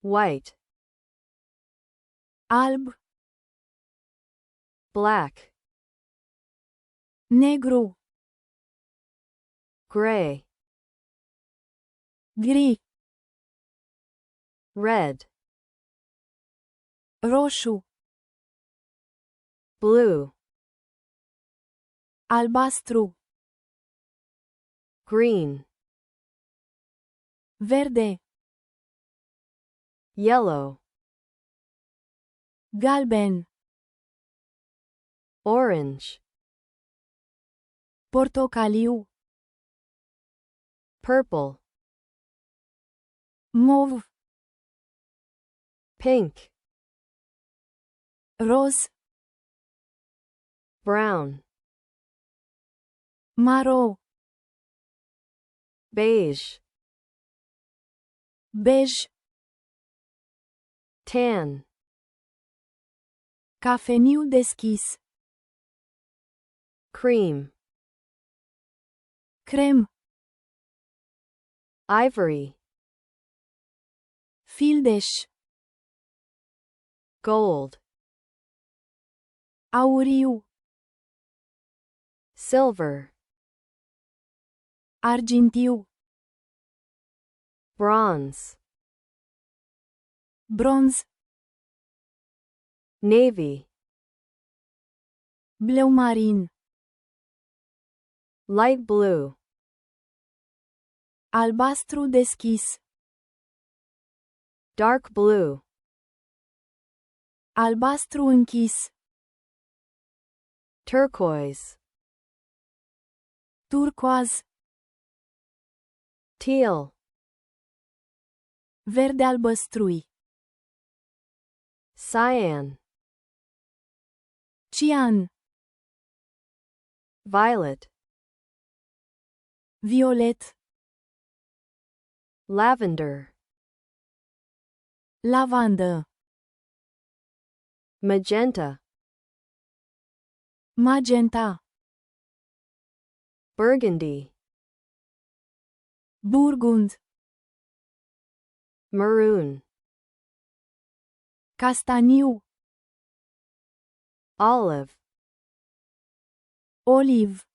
white, alb, black, negru, gray, gri, red, roșu, blue, albastru, green, verde, yellow, galben, orange, portocaliu, purple, mov, pink, roz, brown, maro, beige, bej, tan, cafeniu deschis, cream, crem, ivory, fildeș, gold, auriu, silver, argintiu, bronze, bronz, navy, bleu marin, light blue, albastru deschis, dark blue, albastru închis, turquoise, turcoaz, teal, verde albăstrui, cyan, cian, violet, violet, lavender, lavandă, magenta, magenta, burgundy, burgund, maroon, castaniu, olive, oliv,